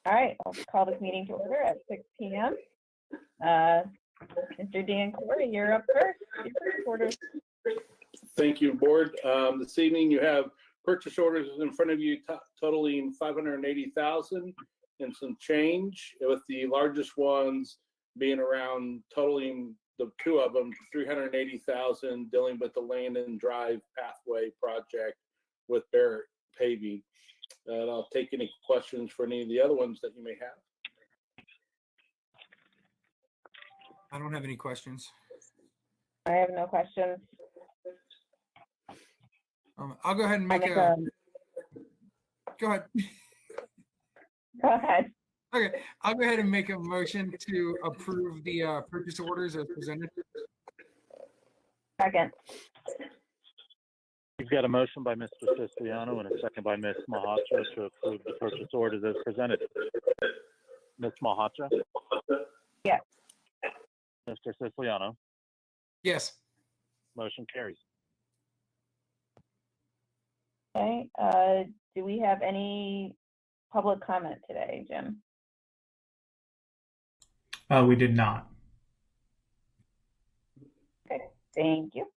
All right, I'll call this meeting to order at 6 p.m. Mr. Dan Corey, you're up first. Your first order. Thank you, board. This evening you have purchase orders in front of you totaling $580,000 and some change, with the largest ones being around totaling the two of them $380,000, dealing with the Landon Drive pathway project with Barrett Paving. And I'll take any questions for any of the other ones that you may have. I don't have any questions. I have no questions. I'll go ahead and make a. Go ahead. Go ahead. Okay, I'll go ahead and make a motion to approve the purchase orders as presented. Second. You've got a motion by Mr. Siciliano and a second by Ms. Malhotra to approve the purchase orders as presented. Ms. Malhotra? Yes. Mr. Siciliano? Yes. Motion carries. Okay, do we have any public comment today, Jim? We did not. Okay, thank you.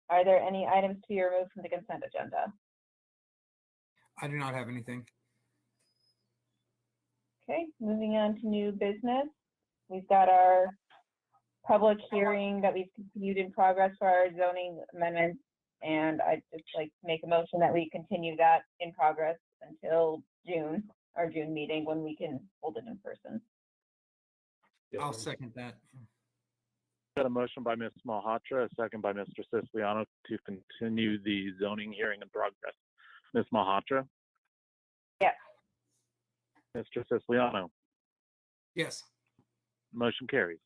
Are there any items to be removed from the consent agenda? I do not have anything. Okay, moving on to new business. We've got our public hearing that we've continued in progress for our zoning amendments, and I'd just like to make a motion that we continue that in progress until June, our June meeting, when we can hold it in person. I'll second that. Got a motion by Ms. Malhotra, a second by Mr. Siciliano to continue the zoning hearing in progress. Ms. Malhotra? Yes. Mr. Siciliano? Yes. Motion carries.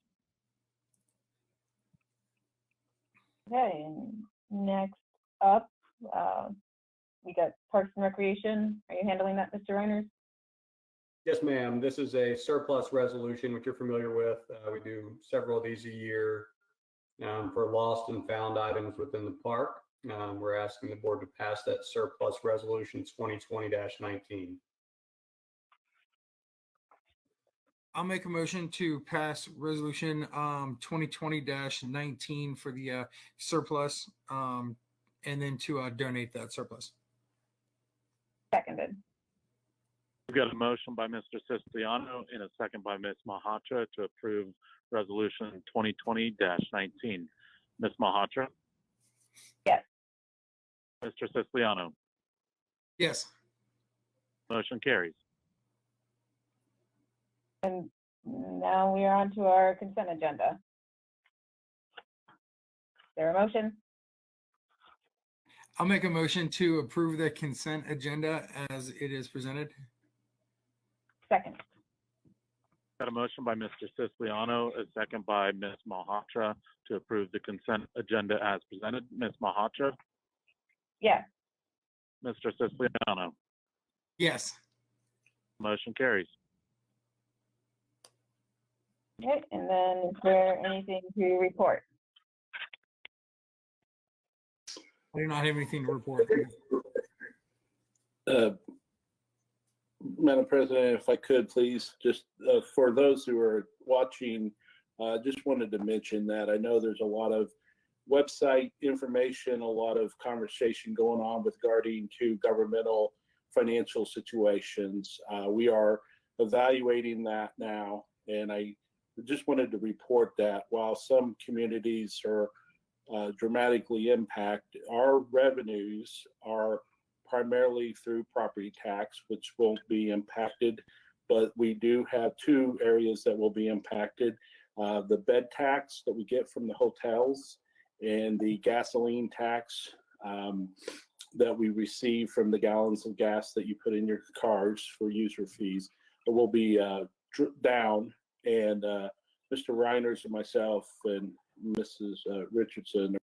Okay, and next up, we got Parks and Recreation. Are you handling that, Mr. Reiners? Yes, ma'am. This is a surplus resolution, which you're familiar with. We do several of these a year for lost and found items within the park. We're asking the board to pass that surplus resolution 2020-19. I'll make a motion to pass resolution 2020-19 for the surplus, and then to donate that surplus. Seconded. We've got a motion by Mr. Siciliano and a second by Ms. Malhotra to approve resolution 2020-19. Ms. Malhotra? Yes. Mr. Siciliano? Yes. Motion carries. And now we are on to our consent agenda. Is there a motion? I'll make a motion to approve the consent agenda as it is presented. Second. Got a motion by Mr. Siciliano, a second by Ms. Malhotra to approve the consent agenda as presented. Ms. Malhotra? Yes. Mr. Siciliano? Yes. Motion carries. Okay, and then is there anything to report? I do not have anything to report. Madam President, if I could, please, just for those who are watching, just wanted to mention that I know there's a lot of website information, a lot of conversation going on regarding to governmental financial situations. We are evaluating that now, and I just wanted to report that while some communities are dramatically impacted, our revenues are primarily through property tax, which won't be impacted, but we do have two areas that will be impacted. The bed tax that we get from the hotels and the gasoline tax that we receive from the gallons of gas that you put in your cars for user fees will be down. And Mr. Reiners and myself and Mrs. Richardson